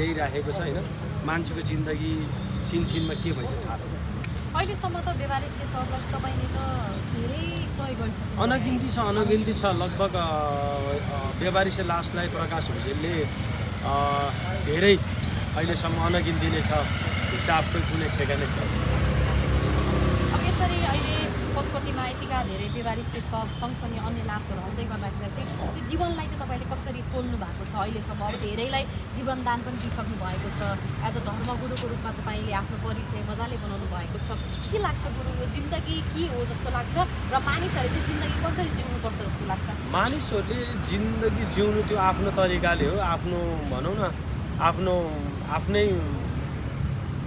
यही राखेको छ हैन मान्छेको जिन्दगी छिनछिनमा के भइन्छ थाहा छैन अहिलेसम्म त बेवारिसे सरलाई तपाईँले त धेरै सहयोग गरिसक्नु अनगिन्ती छ लगभग बेवारिसे लासलाई प्रकाश भुजेलले धेरै अहिलेसम्म अनगिन्ती नै छ हिसाबको कुनै ठेगानै छैन अब यसरी अहिले पशुपतिमा यतिका धेरै बेवारिसे सँगसँगै अन्य लासहरू आउँदै गर्दाखेरि चाहिँ त्यो जीवनलाई चाहिँ तपाईँले कसरी तोल्नु भएको छ अहिलेसम्म अब धेरैलाई जीवनदान पनि दिइसक्नु भएको छ एज अ धर्मगुरुको रूपमा तपाईँले आफ्नो परिचय मजाले बनाउनु भएको छ के लाग्छ गुरु यो जिन्दगी के हो जस्तो लाग्छ र मानिसहरूले चाहिँ जिन्दगी कसरी जिउनुपर्छ जस्तो लाग्छ मानिसहरूले जिन्दगी जिउनु त्यो आफ्नो तरिकाले हो आफ्नो भनौँ न आफ्नै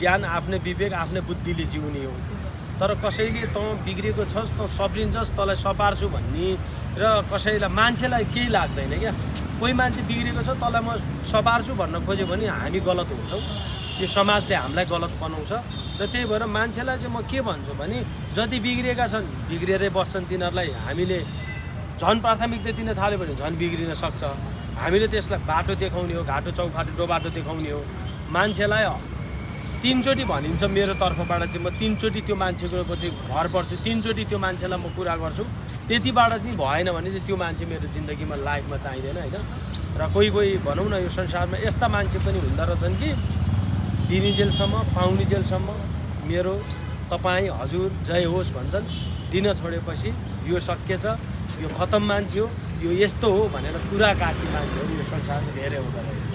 ज्ञान आफ्नै विवेक आफ्नै बुद्धिले जिउने हो तर कसैले तँ बिग्रेको छस् तँ सप्रिन्छस् तँलाई सपार्छु भन्ने र कसैलाई मान्छेलाई केही लाग्दैन क्या कोही मान्छे बिग्रेको छ तँलाई म सपार्छु भन्न खोज्यो भने हामी गलत हुन्छौँ यो समाजले हामीलाई गलत बनाउँछ र त्यही भएर मान्छेलाई चाहिँ म के भन्छु भने जति बिग्रेका छन् बिग्रेरै बस्छन् तिनीहरूलाई हामीले झन् प्राथमिकता दिन थाल्यो भने झन् बिग्रिन सक्छ हामीले त्यसलाई बाटो देखाउने हो घाटो चौखाटो बाटो देखाउने हो मान्छेलाई 3 चोटि भनिन्छ मेरो तर्फबाट चाहिँ म 3 चोटि त्यो मान्छेको चाहिँ घर पर्छु 3 चोटि त्यो मान्छेलाई म कुरा गर्छु त्यतिबाट चाहिँ भएन भने चाहिँ त्यो मान्छे मेरो जिन्दगीमा लाइफमा चाहिँदैन हैन र कोही भनौँ न यो संसारमा यस्ता मान्छे पनि हुँदो रहेछन् कि दिनुजेलसम्म पाउनुजेलसम्म मेरो तपाईँ हजुर जय होस् भन्छन् दिन छोडेपछि यो सकिएछ यो खतम मान्छे हो यो यस्तो हो भनेर कुरा काट्ने मान्छेहरू यो संसारमा धेरै हुँदो रहेछ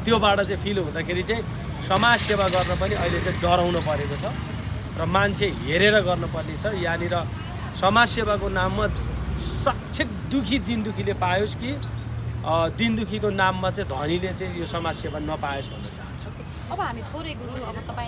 त्योबाट चाहिँ फिल हुँदाखेरि चाहिँ समाज सेवा गर्न पनि अहिले चाहिँ डराउनु परेको छ र मान्छे हेरेर गर्नुपर्ने छ यहाँनिर समाज सेवाको नाममा साक्षात दुखी दिन दुखीले पायोस् कि दिन दुखीको नाममा चाहिँ धनीले चाहिँ यो समाज सेवा नपायोस् भन्न चाहन्छु अब हामी थोरै गुरु अब तपाईँ